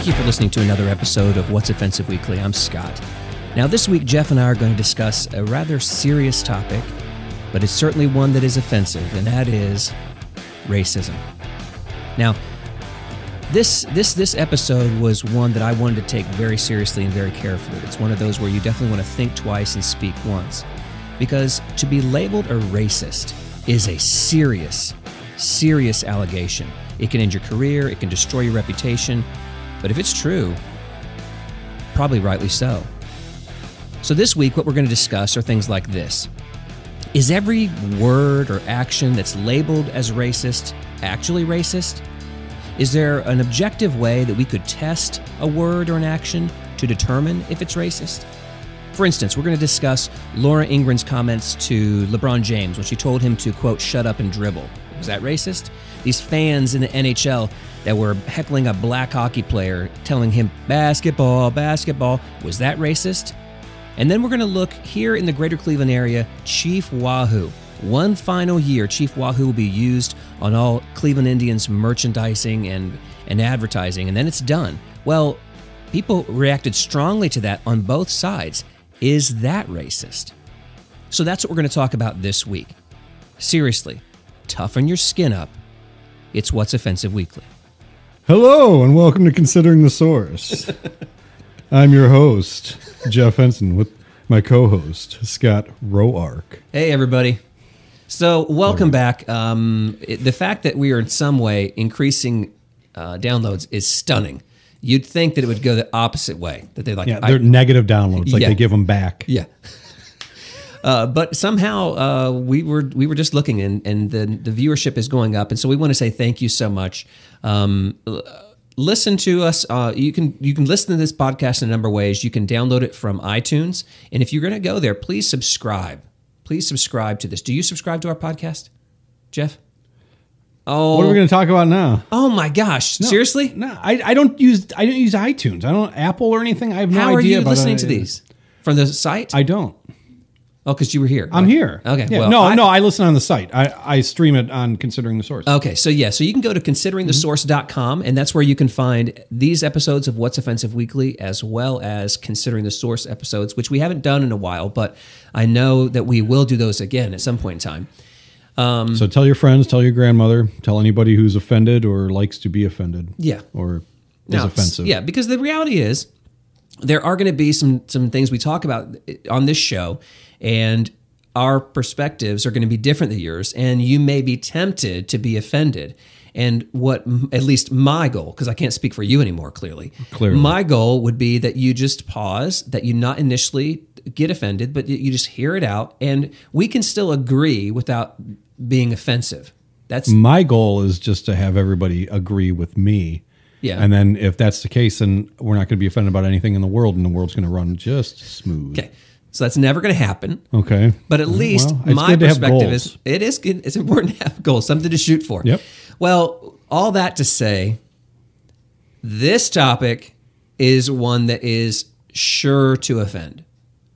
Thank you for listening to another episode of What's Offensive Weekly. I'm Scott. Now, this week, Jeff and I are going to discuss a rather serious topic, but it's certainly one that is offensive, and that is racism. Now, this episode was one that I wanted to take very seriously and very carefully. It's one of those where you definitely want to think twice and speak once, because to be labeled a racist is a serious allegation. It can end your career, it can destroy your reputation, but if it's true, probably rightly so. So this week, what we're going to discuss are things like this. Is every word or action that's labeled as racist actually racist? Is there an objective way that we could test a word or an action to determine if it's racist? For instance, we're going to discuss Laura Ingraham's comments to LeBron James when she told him to, quote, shut up and dribble. Was that racist? These fans in the NHL that were heckling a black hockey player, telling him, basketball, basketball. Was that racist? And then we're going to look here in the greater Cleveland area, Chief Wahoo. One final year, Chief Wahoo will be used on all Cleveland Indians merchandising and advertising, and then it's done. Well, people reacted strongly to that on both sides. Is that racist? So that's what we're going to talk about this week. Seriously, toughen your skin up. It's What's Offensive Weekly. Hello, and welcome to Considering the Source. I'm your host, Jeff Henson, with my co-host, Scott Roark. Hey, everybody. So, welcome back. The fact that we are in some way increasing downloads is stunning. You'd think that it would go the opposite way. That they're negative downloads, like they give them back. Yeah. But somehow we were just looking, and the viewership is going up, and so we want to say thank you so much. Listen to us. You can listen to this podcast in a number of ways. You can download it from iTunes, and if you're going to go there, please subscribe. Please subscribe to this. Do you subscribe to our podcast, Jeff? Oh, what are we going to talk about now? Oh my gosh! No, seriously? No, I don't use iTunes. I don't Apple or anything. I have no idea. How are you about listening to these from the site? I don't. Oh, because you were here. I'm here. Okay. Yeah, well, I listen on the site. I stream it on Considering the Source. Okay. So you can go to consideringthesource.com, and that's where you can find these episodes of What's Offensive Weekly, as well as Considering the Source episodes, which we haven't done in a while, but I know that we will do those again at some point in time. So tell your friends, tell your grandmother, tell anybody who's offended or likes to be offended. Yeah. Or is offensive. Yeah, because the reality is there are going to be some things we talk about on this show, and our perspectives are going to be different than yours, and you may be tempted to be offended. And what, at least my goal, because I can't speak for you anymore, clearly, my goal would be that you just pause, that you not initially get offended, but you just hear it out, and we can still agree without being offensive. That's my goal is just to have everybody agree with me. Yeah. And then if that's the case, then we're not going to be offended about anything in the world, and the world's going to run just smooth. Okay. So that's never going to happen. Okay. But at least my perspective is it's important to have goals, something to shoot for. Yep. Well, all that to say, this topic is one that is sure to offend.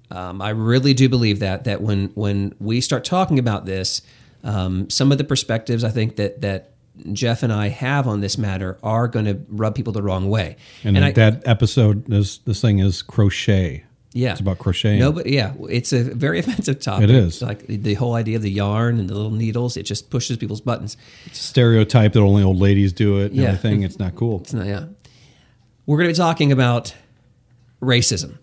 I really do believe that when we start talking about this, some of the perspectives I think that Jeff and I have on this matter are going to rub people the wrong way. And that episode, this thing is crochet. Yeah. It's about crocheting. No, but yeah, it's a very offensive topic. It is. Like the whole idea of the yarn and the little needles, it just pushes people's buttons. It's a stereotype that only old ladies do it and everything. It's not cool. It's not, yeah. We're going to be talking about racism.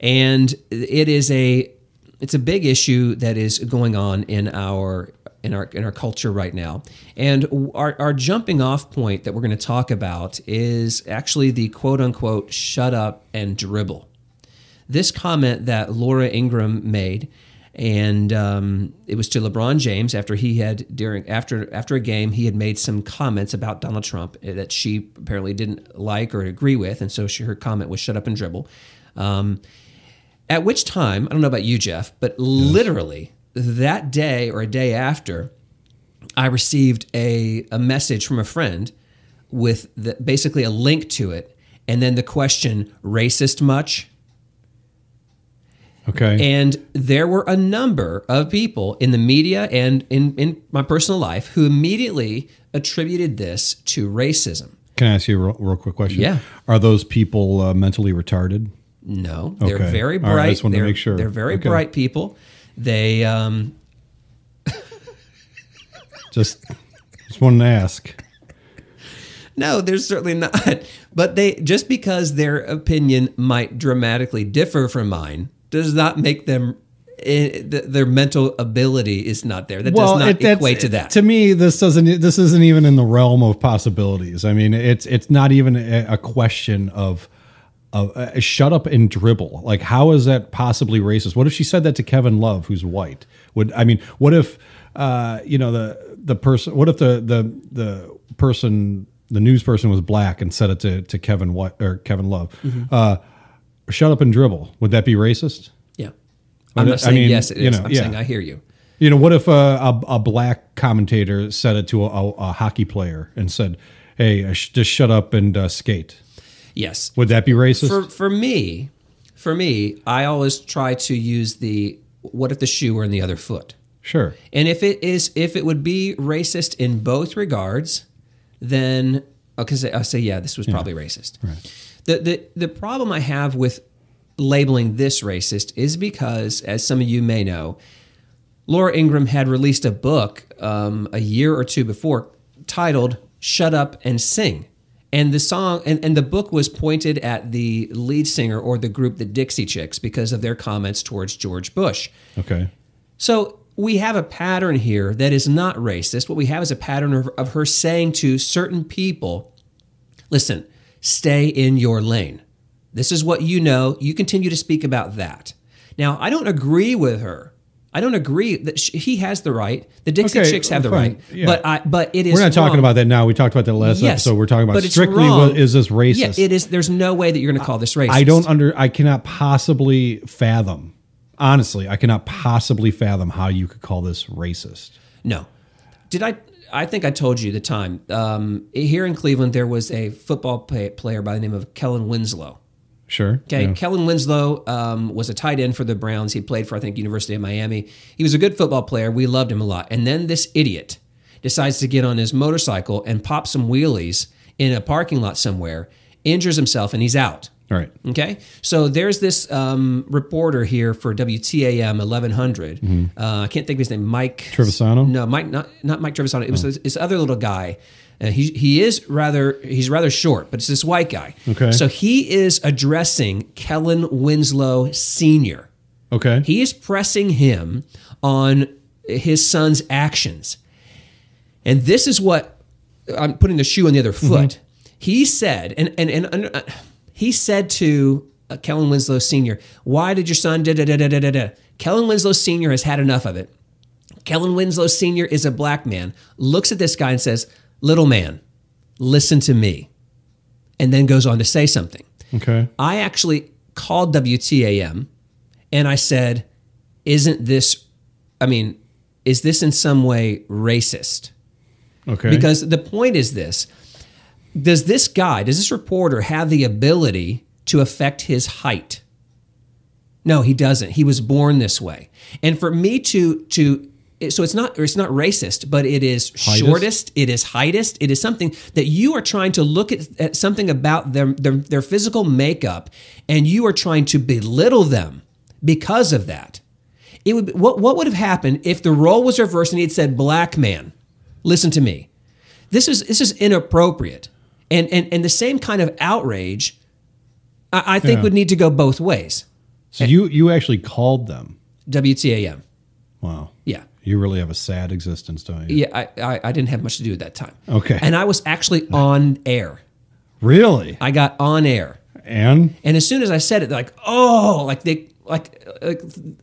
And it's a big issue that is going on in our culture right now. And our jumping off point that we're going to talk about is actually the quote unquote shut up and dribble. This comment that Laura Ingraham made, and it was to LeBron James after after a game he had made some comments about Donald Trump that she apparently didn't like or agree with, and so her comment was "shut up and dribble." At which time, I don't know about you, Jeff, but literally that day or a day after, I received a message from a friend with basically a link to it, and then the question, "Racist much?" Okay. And there were a number of people in the media and in my personal life who immediately attributed this to racism. Can I ask you a real quick question? Yeah. Are those people mentally retarded? No, they're Okay. very bright. All right, I just wanted to make sure. They're very Okay. bright people. They Just wanted to ask. no, there's certainly not. But they just because their opinion might dramatically differ from mine does not make them. Their mental ability is not there. That does not equate to that. To me, this isn't even in the realm of possibilities. I mean, it's not even a question of shut up and dribble. Like, how is that possibly racist? What if she said that to Kevin Love, who's white? What if the person? What if the person, the news person, was black and said it to Kevin Love? Mm-hmm. Shut up and dribble. Would that be racist? Yeah, I'm not saying yes. It is. I'm yeah. saying I hear you. What if a black commentator said it to a hockey player and said, "Hey, just shut up and skate"? Yes. Would that be racist? For me, I always try to use the what if the shoe were in the other foot? Sure. And if it would be racist in both regards, then I'll say yeah, this was probably racist. Right. The problem I have with labeling this racist is because, as some of you may know, Laura Ingraham had released a book a year or two before titled "Shut Up and Sing." And the song and the book was pointed at the lead singer or the group, the Dixie Chicks, because of their comments towards George Bush. Okay. So we have a pattern here that is not racist. What we have is a pattern of her saying to certain people, listen, stay in your lane. This is what you know. You continue to speak about that. Now, I don't agree with her. I don't agree that he has the right. The Dixie Chicks have the right. Yeah. But it is We're not talking wrong. about that now. We talked about that last episode. We're talking about but it's strictly wrong. Is this racist? Yeah, it is. There's no way that you're going to call this racist. I cannot possibly fathom. Honestly, I cannot possibly fathom how you could call this racist. No. I think I told you the time. Here in Cleveland, there was a football player by the name of Kellen Winslow. Sure. Okay. Yeah. Kellen Winslow was a tight end for the Browns. He played for, I think, University of Miami. He was a good football player. We loved him a lot. And then this idiot decides to get on his motorcycle and pop some wheelies in a parking lot somewhere, injures himself, and he's out. All right. Okay. So there's this reporter here for WTAM 1100. Mm-hmm. I can't think of his name. Mike Trevisano? No, Mike. Not Mike Trevisano. It was this other little guy. He's rather short, but it's this white guy. Okay. So he is addressing Kellen Winslow Sr. Okay. He is pressing him on his son's actions. And this is what I'm putting the shoe on the other foot. Mm-hmm. He said, and he said to Kellen Winslow Sr., why did your son da-da-da-da-da-da? Kellen Winslow Sr. has had enough of it. Kellen Winslow Sr. is a black man, looks at this guy and says, little man, listen to me, and then goes on to say something. Okay. I actually called WTAM and I said, is this in some way racist? Okay. Because the point is this. Does this reporter have the ability to affect his height? No, he doesn't. He was born this way. And for me so it's not racist, but it is shortest, it is heightest, it is something that you are trying to look at something about their physical makeup, and you are trying to belittle them because of that. It would what would have happened if the role was reversed and he had said, black man, listen to me. This is inappropriate. And the same kind of outrage, I think, would need to go both ways. So you actually called them? WTAM. Wow. Yeah. You really have a sad existence, don't you? Yeah, I didn't have much to do at that time. Okay. And I was actually on air. Really? I got on air. And as soon as I said it, they're like,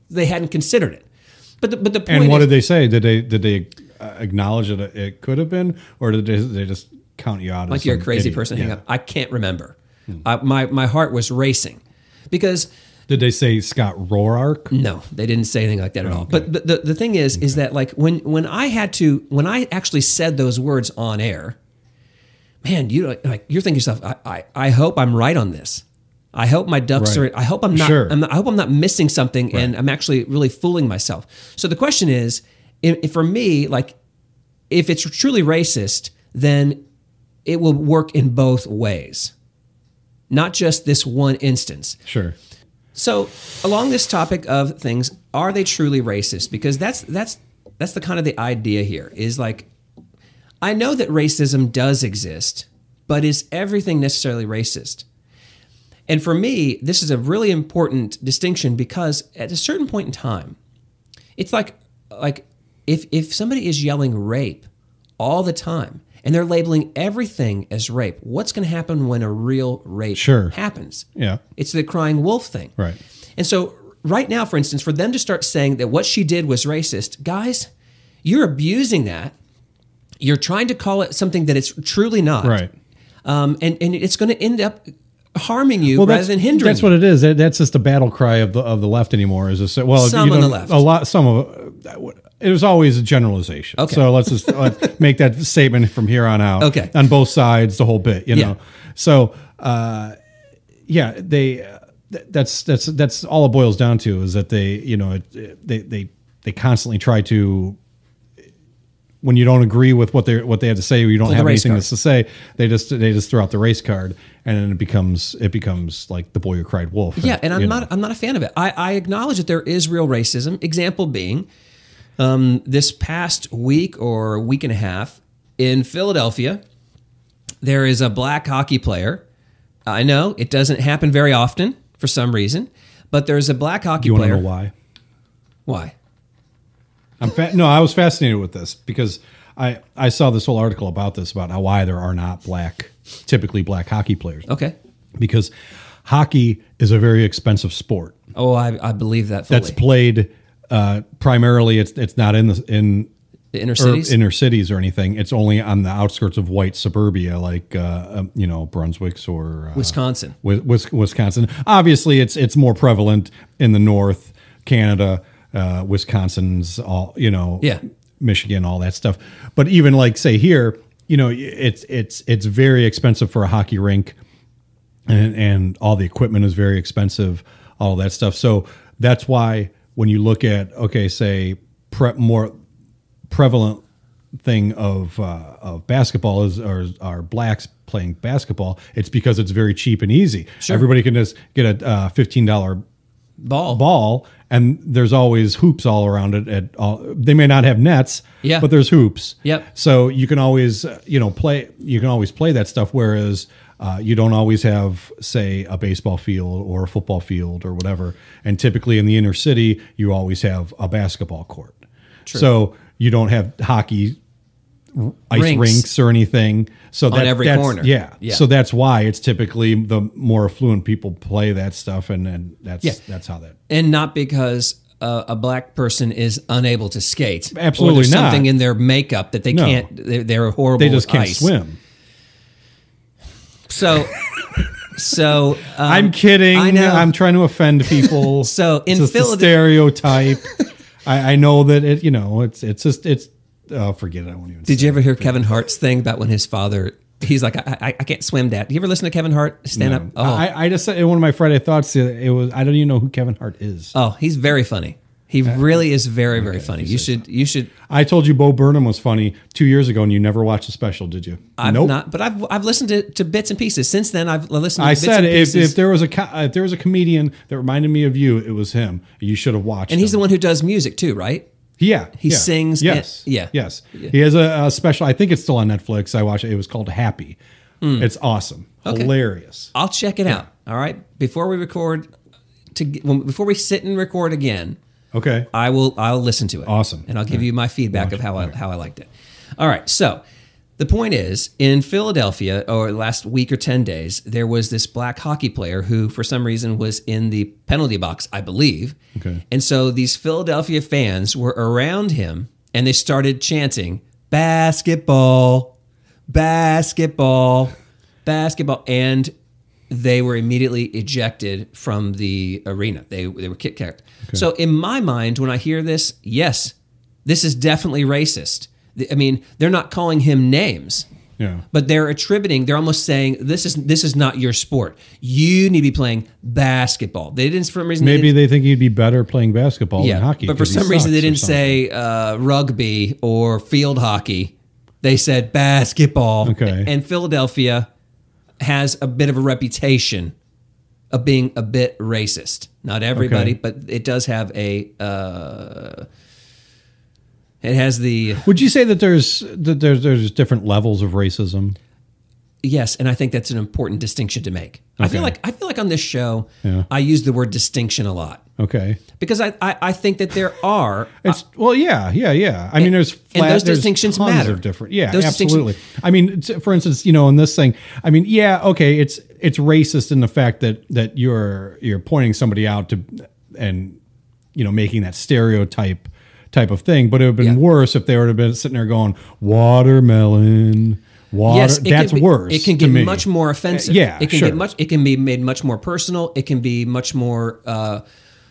they hadn't considered it. But the point and what did they say? Did they acknowledge that it could have been, or did they just count you out as like you're a crazy idiot? person? Hang up. I can't remember. My heart was racing because. Did they say Scott Roark? No, they didn't say anything like that at all. But the thing is that like when I actually said those words on air, man, you're thinking to yourself, I hope I'm right on this. I hope my ducks are. I hope I'm not. Sure. I hope I'm not missing something, and I'm actually really fooling myself. So the question is, for me, like, if it's truly racist, then it will work in both ways, not just this one instance. Sure. So along this topic of things, are they truly racist? Because that's the kind of the idea here is like, I know that racism does exist, but is everything necessarily racist? And for me, this is a really important distinction because at a certain point in time, it's like if somebody is yelling rape all the time and they're labeling everything as rape, what's going to happen when a real rape happens? Yeah. It's the crying wolf thing. Right. And so right now, for instance, for them to start saying that what she did was racist, guys, you're abusing that. You're trying to call it something that it's truly not. Right. And it's going to end up harming you rather than hindering That's what it is. That's just the battle cry of the left anymore. Is this, well, some on the left. A lot. Some of it was always a generalization. Okay. So let's make that statement from here on out. Okay. On both sides, the whole bit. You know. So that's all it boils down to is that they constantly try to. When you don't agree with what they have to say, or you don't have anything to say, they just throw out the race card, and then it becomes like the boy who cried wolf. Yeah, and I'm not a fan of it. I acknowledge that there is real racism. Example being, this past week or week and a half in Philadelphia, there is a black hockey player. I know it doesn't happen very often for some reason, but there's a black hockey player. You want to know why? Why? No, I was fascinated with this because I saw this whole article about why there are not typically black hockey players. Okay. Because hockey is a very expensive sport. Oh, I believe that fully. That's played primarily. It's not in the inner cities or anything. It's only on the outskirts of white suburbia, like Brunswick's or Wisconsin. Wisconsin. Obviously, it's more prevalent in the north, Canada. Wisconsin's all, Michigan, all that stuff. But even like say here, it's very expensive for a hockey rink and all the equipment is very expensive, all that stuff. So that's why when you look at, say more prevalent thing of basketball are blacks playing basketball, it's because it's very cheap and easy. Sure. Everybody can just get a $15 ball, and there's always hoops all around it. They may not have nets, but there's hoops. Yep. So you can always play. You can always play that stuff. Whereas you don't always have, say, a baseball field or a football field or whatever. And typically in the inner city, you always have a basketball court. True. So you don't have hockey ice rinks or anything. So on every corner. Yeah. So that's why it's typically the more affluent people play that stuff, and that's how that. And not because a black person is unable to skate. Absolutely or there's not. Something in their makeup that they can't. They're horrible. They just can't ice. swim. So I'm kidding. I know. I'm trying to offend people. So in it's just a stereotype. I know that it's. Oh, forget it. I won't even. Did you ever hear Kevin Hart's thing about when his father? He's like, I can't swim, Dad. Do you ever listen to Kevin Hart stand up? Oh, I just said in one of my Friday thoughts. It was. I don't even know who Kevin Hart is. Oh, he's very funny. He really is very, very funny. You should. I told you Bo Burnham was funny 2 years ago, and you never watched the special, did you? I've not, but I've listened to bits and pieces since then. I've listened. To bits and pieces. If there was a comedian that reminded me of you, it was him. You should have watched. And he's the one who does music too, right? Yeah, he sings. Yes, yes. He has a special. I think it's still on Netflix. I watched it. It was called Happy. It's awesome, hilarious. I'll check it out. All right, before we sit and record again. Okay, I'll listen to it. Awesome, and I'll give you my feedback of how I liked it. All right, so the point is, in Philadelphia, or last week or 10 days, there was this black hockey player who, for some reason, was in the penalty box, I believe. Okay. And so these Philadelphia fans were around him, and they started chanting, "Basketball, basketball, basketball," and they were immediately ejected from the arena. They were kicked. Okay. So in my mind, when I hear this, yes, this is definitely racist. I mean, they're not calling him names, but they're almost saying, this is not your sport. You need to be playing basketball. They didn't, for some reason. Maybe they think he'd be better playing basketball than hockey. But for some reason, they didn't say rugby or field hockey. They said basketball. Okay. And Philadelphia has a bit of a reputation of being a bit racist. Not everybody, but it does have a. It has the. Would you say that there's different levels of racism? Yes, and I think that's an important distinction to make. Okay. I feel like on this show, I use the word distinction a lot. Okay. Because I think that there are. Yeah. I mean, there's and those distinctions tons matter. of different. Yeah, Those absolutely. I mean, for instance, in this thing, I mean, it's racist in the fact that you're pointing somebody out to and making that stereotype type of thing. But it would have been worse if they would have been sitting there going watermelon. Yes, that's worse. It can get much more offensive. It can It can be made much more personal. It can be much more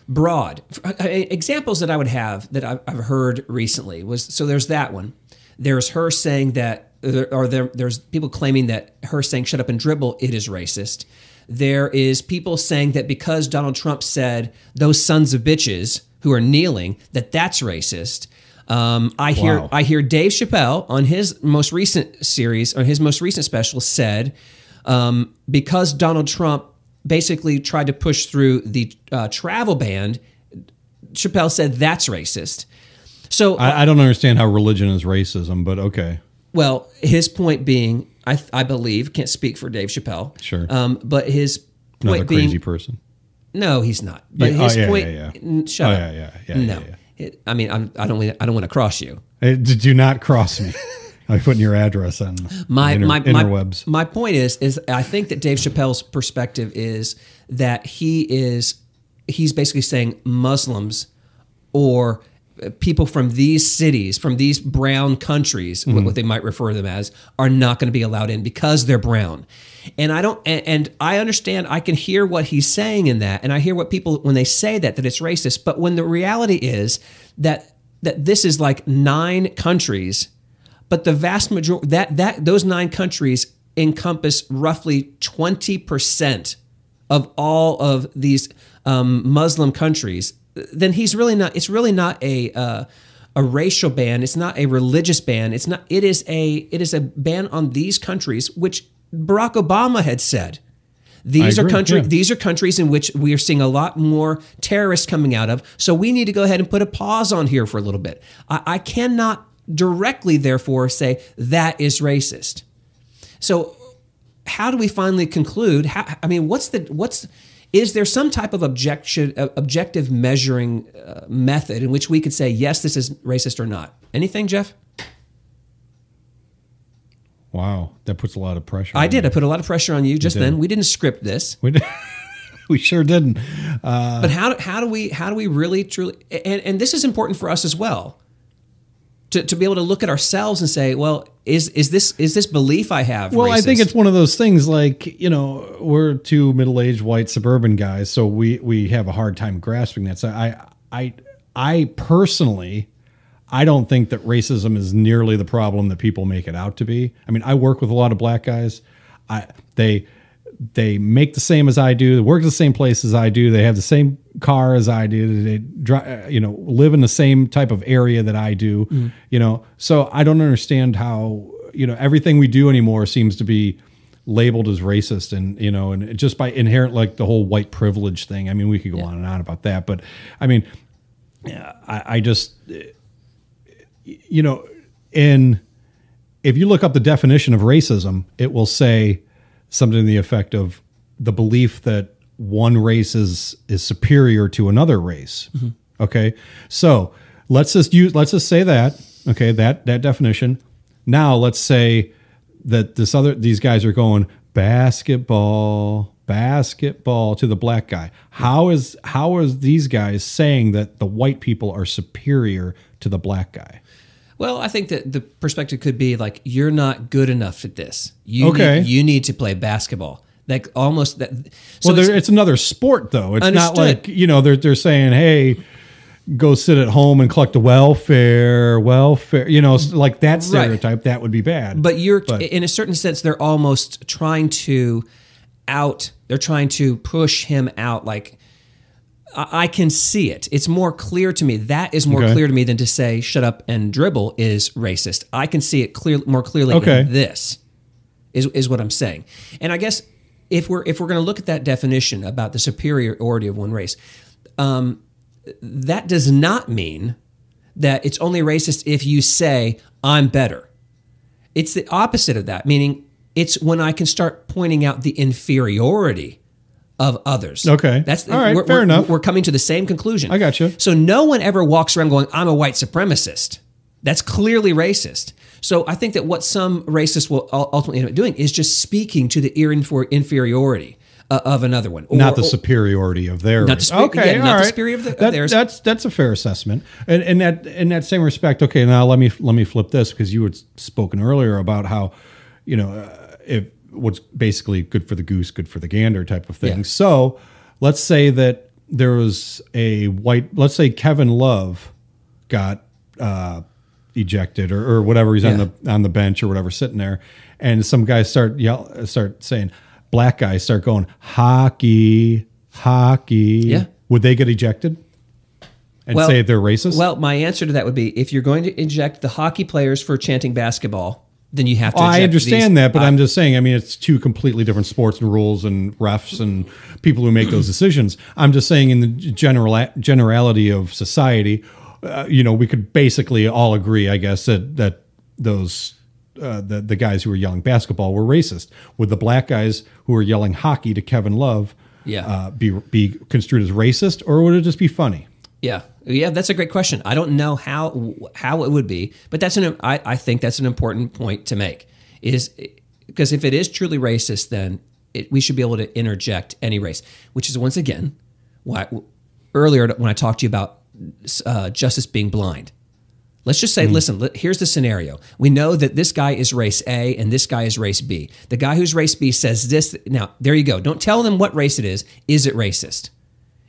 broad. Examples that I would have that I've heard recently was there's that one. There's her saying that, there's people claiming that her saying "shut up and dribble" it is racist. There is people saying that because Donald Trump said "those sons of bitches" who are kneeling, that's racist. I hear Dave Chappelle on his most recent series, or his most recent special, said because Donald Trump basically tried to push through the travel ban, Chappelle said that's racist. So I don't understand how religion is racism, but okay. Well, his point being, I believe, can't speak for Dave Chappelle. Sure. But his point Another being, crazy person. No, he's not. But his point. Shut up. No. I mean, I don't want to cross you. Did you not cross me? I'm putting your address on interwebs. My point is I think that Dave Chappelle's perspective is that he's basically saying Muslims or people from these cities, from these brown countries, what they might refer to them as, are not going to be allowed in because they're brown. And I understand, I can hear what he's saying in that, and I hear what people, when they say that it's racist, but when the reality is that this is like 9 countries, but the vast majority, those 9 countries encompass roughly 20% of all of these Muslim countries, then it's really not a racial ban. It's not a religious ban. It is a ban on these countries, which Barack Obama had said. These are countries in which we are seeing a lot more terrorists coming out of. So we need to go ahead and put a pause on here for a little bit. I cannot directly, therefore, say that is racist. So how do we finally conclude? Is there some type of objective measuring method in which we could say, yes, this is racist or not? Anything, Jeff? Wow, that puts a lot of pressure. I put a lot of pressure on you just then. We didn't script this. We sure didn't. But how do we really truly? And this is important for us as well. To be able to look at ourselves and say, well, is this belief I have racist? I think it's one of those things like, we're 2 middle-aged white suburban guys, so we have a hard time grasping that. So I personally, I don't think that racism is nearly the problem that people make it out to be. I mean, I work with a lot of black guys. They make the same as I do. They work at the same place as I do. They have the same car as I do. They live in the same type of area that I do. So I don't understand how everything we do anymore seems to be labeled as racist, and just by inherent, like the whole white privilege thing. I mean, we could go on and on about that, but I mean, I just if you look up the definition of racism, it will say something to the effect of the belief that one race is superior to another race. Mm-hmm. Okay. So let's just say that, okay, that definition. Now let's say that these guys are going basketball to the black guy. How is these guys saying that the white people are superior to the black guy? Well, I think that the perspective could be like, you're not good enough at this. You need to play basketball. Like almost that. So it's another sport though. It's understood. Not like, they're saying, hey, go sit at home and collect the welfare, like that stereotype, right. That would be bad. But in a certain sense, they're almost trying to push him out. Like, I can see it. It's more clear to me. That is more clear to me than to say "shut up and dribble" is racist. I can see it more clearly in this. Is what I'm saying. And I guess if we're going to look at that definition about the superiority of one race, that does not mean that it's only racist if you say I'm better. It's the opposite of that, meaning it's when I can start pointing out the inferiority of others. Okay. That's all right. Fair enough. We're coming to the same conclusion. I got you. So no one ever walks around going, I'm a white supremacist. That's clearly racist. So I think that what some racists will ultimately end up doing is just speaking to the inferiority of another one. Not the superiority of theirs. Not the superiority of theirs. That's a fair assessment. And in that same respect, okay, now let me flip this, because you had spoken earlier about how, if what's basically good for the goose, good for the gander type of thing. Yeah. So let's say that there was let's say Kevin Love got ejected or whatever, he's on the bench or whatever, sitting there, and some guys start saying, black guys start going, hockey. Yeah. Would they get ejected and say they're racist? Well, my answer to that would be, if you're going to eject the hockey players for chanting basketball, then you have to eject I understand that, but I'm just saying, I mean, it's two completely different sports and rules and refs and people who make those decisions. I'm just saying, in the generality of society, we could basically all agree, I guess, that those the guys who were yelling basketball were racist. Would the black guys who were yelling hockey to Kevin Love be construed as racist, or would it just be funny? Yeah, that's a great question. I don't know how it would be, but I think that's an important point to make. Is because if it is truly racist, then we should be able to interject any race, which is once again why earlier when I talked to you about justice being blind. Let's just say, listen, here's the scenario. We know that this guy is race A and this guy is race B. The guy who's race B says this. Now, there you go. Don't tell them what race it is. Is it racist?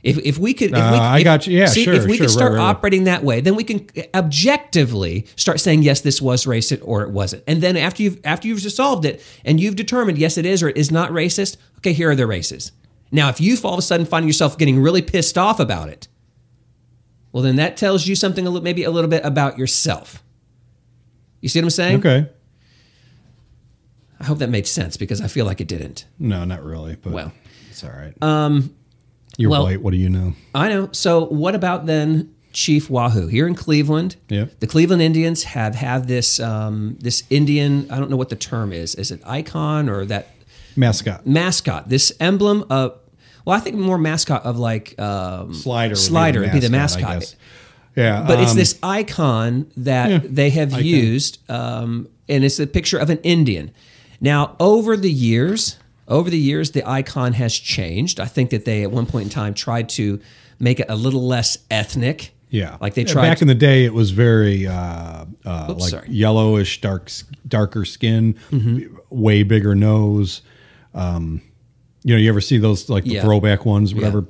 If we could, I got you. Yeah, sure. If we could start right. operating that way, then we can objectively start saying, yes, this was racist or it wasn't. And then after you've resolved it and you've determined, yes, it is or it is not racist. Okay, here are the races. Now, if you all of a sudden find yourself getting really pissed off about it, well, then that tells you something maybe a little bit about yourself. You see what I'm saying? Okay. I hope that made sense, because I feel like it didn't. No, not really. But well, it's all right. You're white. What do you know? I know. So what about then Chief Wahoo here in Cleveland? Yeah. The Cleveland Indians have this this Indian. I don't know what the term is. Is it icon or that mascot? Mascot. This emblem of. Well, I think more mascot of like Slider would be the mascot. I guess. Yeah, but it's this icon that they have used, and it's a picture of an Indian. Now, over the years, the icon has changed. I think that they, at one point in time, tried to make it a little less ethnic. Yeah, like they tried. Back in the day, it was very yellowish, darker skin, way bigger nose. You ever see those like the throwback ones, whatever?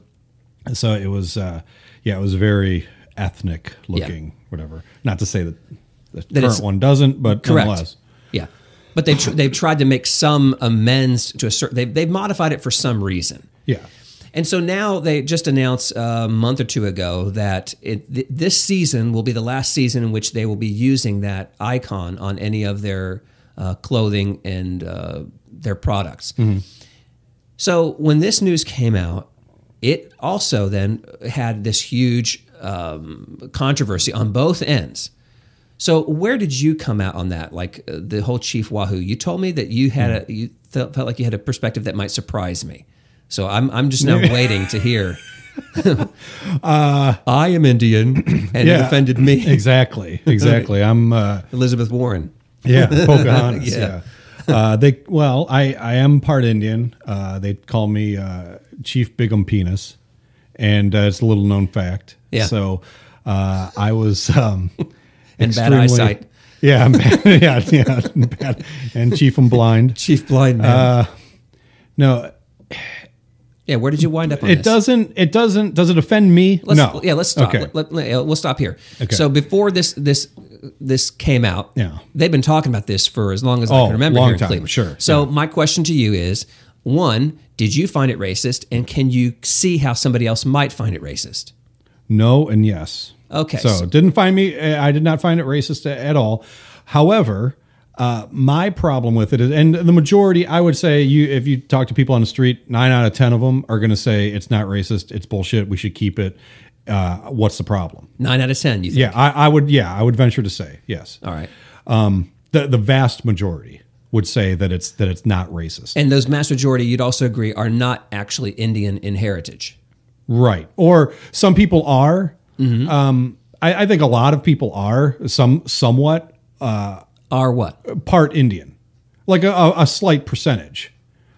Yeah. So it was, it was very ethnic looking, whatever. Not to say that the current one doesn't, but correct. Nonetheless. Yeah. But they've tried to make some amends to a certain. They've modified it for some reason. Yeah. And so now they just announced a month or two ago that this season will be the last season in which they will be using that icon on any of their clothing and their products. Mm-hmm. So when this news came out, it also then had this huge controversy on both ends. So where did you come out on that? Like the whole Chief Wahoo, you told me that you had you felt like you had a perspective that might surprise me. So I'm just now waiting to hear. I am Indian, and it offended me. Exactly. I'm Elizabeth Warren. Yeah, Pocahontas. yeah. I am part Indian. They call me Chief Bigum Penis, and it's a little known fact. Yeah. So I was and bad eyesight. Yeah, bad, and Chief and blind. Chief blind man. No. Yeah, where did you wind up on this? Does it offend me? No. Yeah, let's stop. Okay. We'll stop here. Okay. So before this came out, they've been talking about this for as long as I can remember long here in time, Cleveland. Sure. So my question to you is, One, did you find it racist? And can you see how somebody else might find it racist? No and yes. Okay. So I did not find it racist at all. However, my problem with it is, and the majority, I would say, if you talk to people on the street, 9 out of 10 of them are going to say it's not racist, it's bullshit, we should keep it. What's the problem? 9 out of 10, you think? Yeah, I would venture to say yes. All right. The vast majority would say that it's not racist. And those vast majority, you'd also agree, are not actually Indian in heritage. Right. Or some people are. Mm-hmm. I think a lot of people are somewhat. Are what? Part Indian, like a slight percentage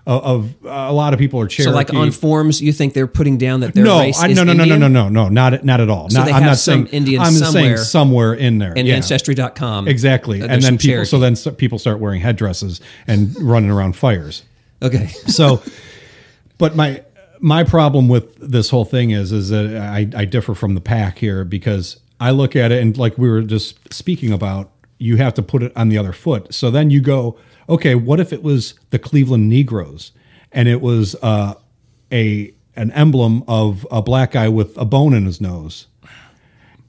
of a lot of people are Cherokee. So, like on forms, you think they're putting down that their race is Indian? No, not at all. So I'm not saying Indian. I'm saying somewhere in there. In Ancestry.com, exactly. And then people start wearing headdresses and running around fires. Okay. So, but my problem with this whole thing is that I differ from the pack here, because I look at it and, like we were just speaking about, you have to put it on the other foot. So then you go, okay, what if it was the Cleveland Negroes and it was an emblem of a black guy with a bone in his nose?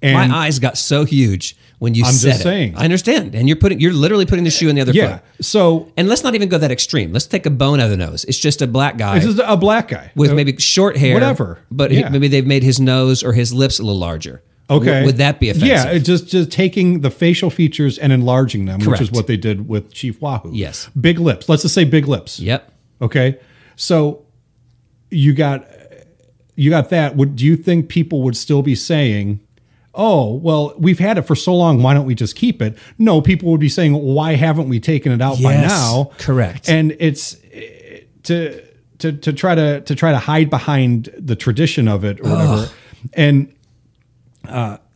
And my eyes got so huge when you said it. I'm just saying. I understand. And you're literally putting the shoe in the other foot. So, and let's not even go that extreme. Let's take a bone out of the nose. It's just a black guy. It's just a black guy with maybe short hair, whatever. But maybe they've made his nose or his lips a little larger. Okay. Would that be offensive? Yeah, just taking the facial features and enlarging them, Correct. Which is what they did with Chief Wahoo. Yes. Big lips. Let's just say big lips. Yep. Okay. So you got that. Do you think people would still be saying, oh, well, we've had it for so long, why don't we just keep it? No, people would be saying, why haven't we taken it out by now? Correct. And it's to try to hide behind the tradition of it or whatever. And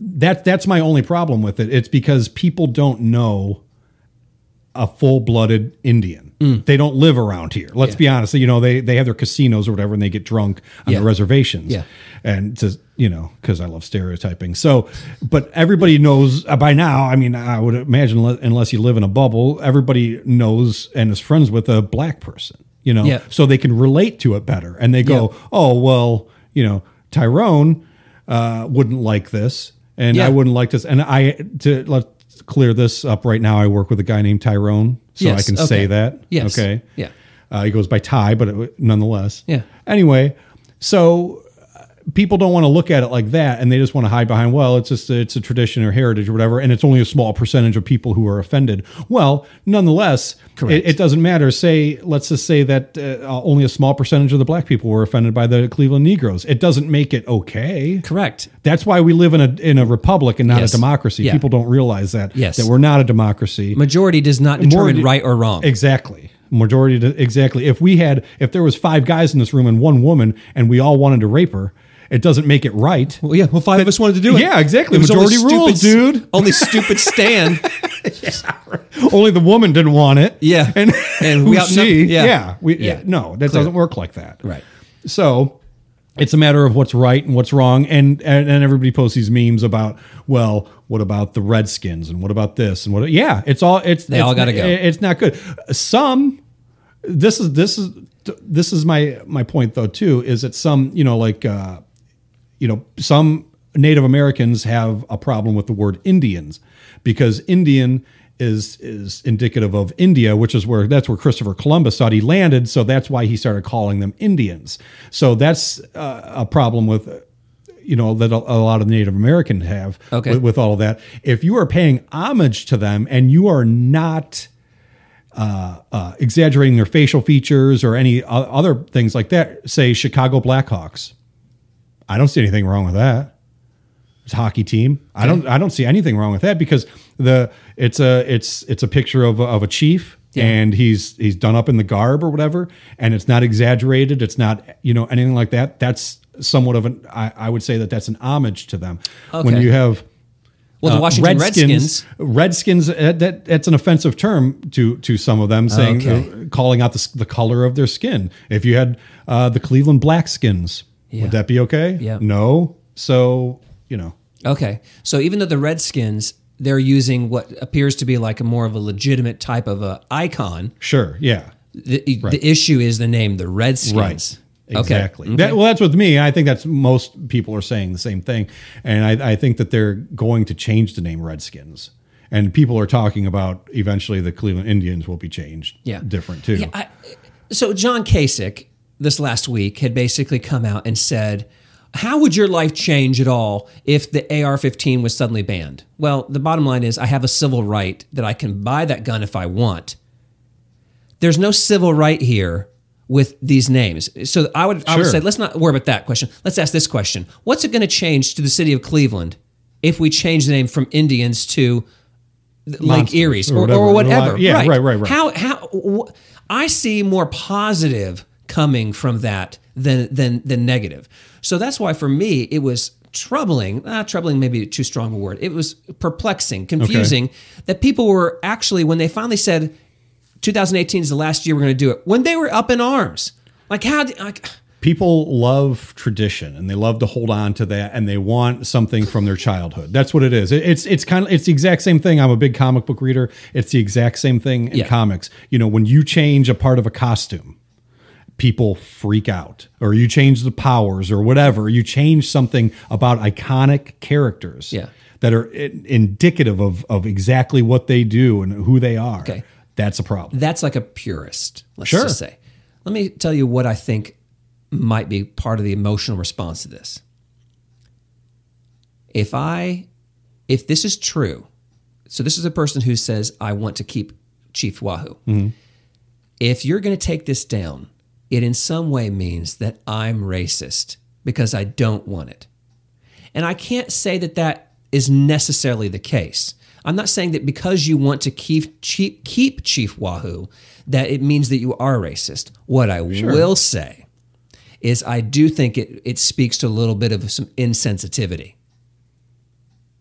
that's my only problem with it. It's because people don't know a full-blooded Indian. They don't live around here. Let's be honest. You know, they have their casinos or whatever, and they get drunk on the reservations. Yeah. And because I love stereotyping. So, but everybody knows by now. I mean, I would imagine, unless you live in a bubble, everybody knows and is friends with a black person. You know, so they can relate to it better. And they go, oh well, Tyrone wouldn't like this, and I wouldn't like this. And let's clear this up right now. I work with a guy named Tyrone, so I can say that. Yes. Okay. Yeah. He goes by Ty, but nonetheless. Yeah. Anyway, so people don't want to look at it like that, and they just want to hide behind, well, it's a tradition or heritage or whatever, and it's only a small percentage of people who are offended. Well, nonetheless, it doesn't matter. Let's just say that only a small percentage of the black people were offended by the Cleveland Negroes. It doesn't make it okay. Correct. That's why we live in a republic and not a democracy. Yeah. People don't realize that. Yes. That we're not a democracy. Majority does not determine right or wrong. Exactly. Exactly. If there was 5 guys in this room and 1 woman, and we all wanted to rape her, it doesn't make it right. Well, 5 of us wanted to do it. Yeah, exactly. It was Majority rules, dude. Only stupid Stan. Only the woman didn't want it. Yeah. And we No, that doesn't work like that. Right. So it's a matter of what's right and what's wrong. And everybody posts these memes about, well, what about the Redskins and what about this and what? Yeah, they all got to go. It's not good. This is my point though too, is that some, some Native Americans have a problem with the word Indians, because Indian is indicative of India, that's where Christopher Columbus thought he landed. So that's why he started calling them Indians. So that's a problem with, that a lot of Native Americans have with all of that. If you are paying homage to them and you are not exaggerating their facial features or any other things like that, say Chicago Blackhawks, I don't see anything wrong with that. It's a hockey team. Okay. I don't see anything wrong with that, because it's a picture of a chief, and he's done up in the garb or whatever, and it's not exaggerated. It's not anything like that. That's somewhat of I would say that's an homage to them. Okay. When you have the Washington Redskins, that's an offensive term to some of them, saying calling out the color of their skin. If you had the Cleveland Blackskins, would that be okay? Yeah. No. So, Okay. So even though the Redskins, they're using what appears to be like more of a legitimate type of a icon. Sure. Yeah. The issue is the name, the Redskins. Right. Exactly. Okay. That's with me. I think that's most people are saying the same thing. And I think that they're going to change the name Redskins. And people are talking about eventually the Cleveland Indians will be changed different too. Yeah, so John Kasich this last week had basically come out and said, how would your life change at all if the AR-15 was suddenly banned? Well, the bottom line is I have a civil right that I can buy that gun if I want. There's no civil right here with these names. So I would say, let's not worry about that question. Let's ask this question. What's it going to change to the city of Cleveland if we change the name from Indians to Lake Erie's or whatever? Yeah, right. How I see more positive coming from that than negative. So that's why for me it was troubling. Troubling maybe too strong a word. It was perplexing, confusing that people were actually, when they finally said 2018 is the last year we're going to do it, when they were up in arms. Like people love tradition and they love to hold on to that and they want something from their childhood. That's what it is. It's the exact same thing. I'm a big comic book reader. It's the exact same thing in comics. You know, when you change a part of a costume, people freak out, or you change the powers or whatever, you change something about iconic characters that are indicative of exactly what they do and who they are. Okay. That's a problem. That's like a purist, let's just say. Let me tell you what I think might be part of the emotional response to this. If this is true, so this is a person who says, I want to keep Chief Wahoo. Mm-hmm. If you're going to take this down, it in some way means that I'm racist because I don't want it. And I can't say that that is necessarily the case. I'm not saying that because you want to keep Chief Wahoo, that it means that you are racist. What I will say is I do think it speaks to a little bit of some insensitivity.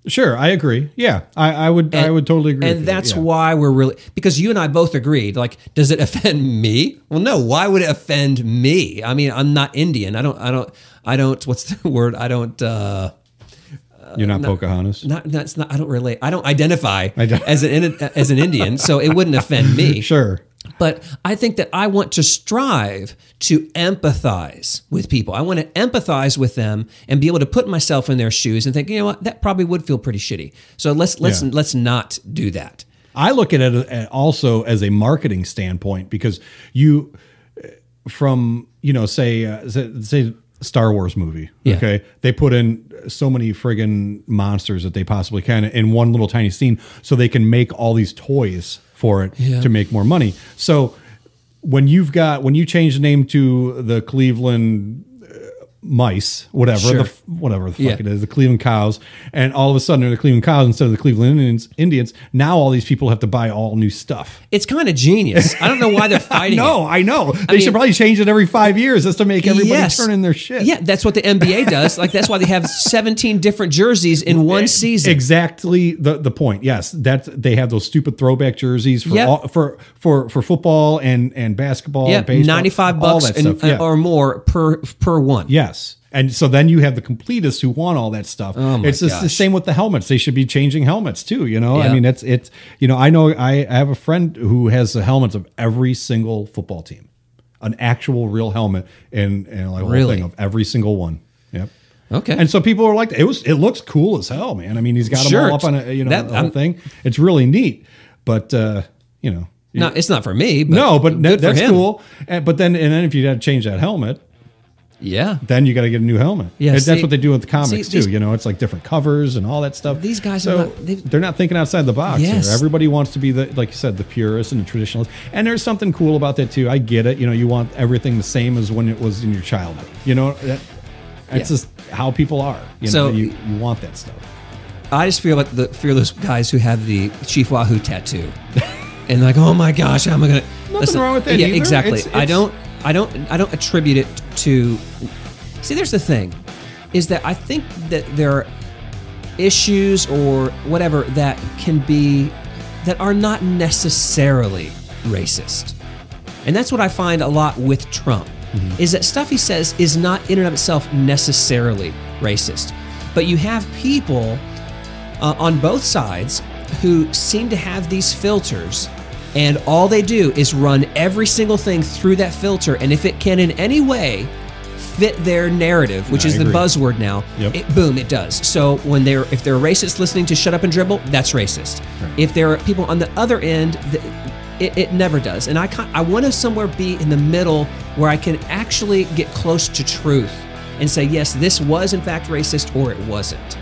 Sure, I agree. Yeah, I would totally agree. And that's why we're really, because you and I both agreed, like, does it offend me? Well, no, why would it offend me? I mean, I'm not Indian. I don't, what's the word? You're not Pocahontas? That's not, I don't relate. I don't identify as an Indian, so it wouldn't offend me. Sure. But I think that I want to strive to empathize with people. I want to empathize with them and be able to put myself in their shoes and think, you know what, that probably would feel pretty shitty. So let's not do that. I look at it also as a marketing standpoint, because you, from, say Star Wars movie, okay, they put in so many friggin' monsters that they possibly can in one little tiny scene so they can make all these toys for it to make more money. So when you change the name to the Cleveland Mice, whatever the fuck it is, the Cleveland Cows, and all of a sudden they're the Cleveland Cows instead of the Cleveland Indians, now all these people have to buy all new stuff. It's kind of genius. I don't know why they're fighting I know. They should probably change it every 5 years just to make everybody turn in their shit. Yeah, that's what the NBA does. Like, that's why they have 17 different jerseys in one season. Exactly the point. Yes, they have those stupid throwback jerseys for football and basketball and baseball. $95 all that stuff. Or more per one. Yes. And so then you have the completists who want all that stuff. Oh my it's just the same with the helmets. They should be changing helmets too, I mean, it's I know I have a friend who has the helmets of every single football team. An actual real helmet and like a whole thing of every single one. Yep. Okay. And so people are like, it looks cool as hell, man. I mean, he's got them all up on the whole thing. It's really neat. But no, it's not for me. But no, but that's cool. But then if you got to change that helmet, then you got to get a new helmet. Yeah, that's what they do with the comics too. It's like different covers and all that stuff. These guys they're not thinking outside the box. Yes. Here. Everybody wants to be like you said, the purist and the traditionalist. And there's something cool about that too. I get it. You want everything the same as when it was in your childhood. That's just how people are. You want that stuff. I just feel like the fearless guys who have the Chief Wahoo tattoo, and like, oh my gosh, how am I gonna? Nothing wrong with that. Yeah, either. Exactly. I don't attribute it to. See, there's the thing, is that I think that there are issues or whatever that are not necessarily racist, and that's what I find a lot with Trump. Mm-hmm. Is that stuff he says is not in and of itself necessarily racist, but you have people on both sides who seem to have these filters And all they do is run every single thing through that filter, and if it can in any way fit their narrative, which is the buzzword now, boom, it does. So if they're racist listening to Shut Up and Dribble, that's racist. Right. If there are people on the other end, it never does. And I want to somewhere be in the middle where I can actually get close to truth and say, yes, this was in fact racist, or it wasn't.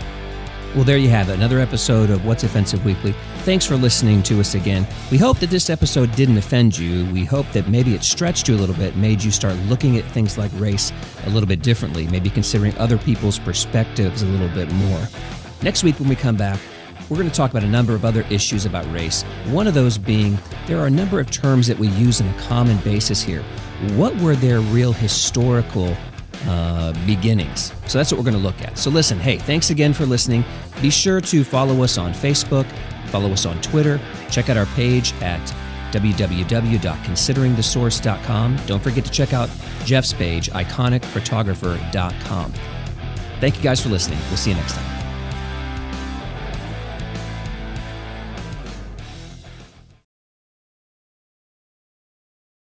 Well, there you have it, another episode of What's Offensive Weekly. Thanks for listening to us again. We hope that this episode didn't offend you. We hope that maybe it stretched you a little bit, made you start looking at things like race a little bit differently, maybe considering other people's perspectives a little bit more. Next week when we come back, we're going to talk about a number of other issues about race. One of those being there are a number of terms that we use on a common basis here. What were their real historical beginnings? So that's what we're going to look at. So listen, hey, thanks again for listening. Be sure to follow us on Facebook, follow us on Twitter, check out our page at www.consideringthesource.com. Don't forget to check out Jeff's page, iconicphotographer.com. Thank you guys for listening. We'll see you next time.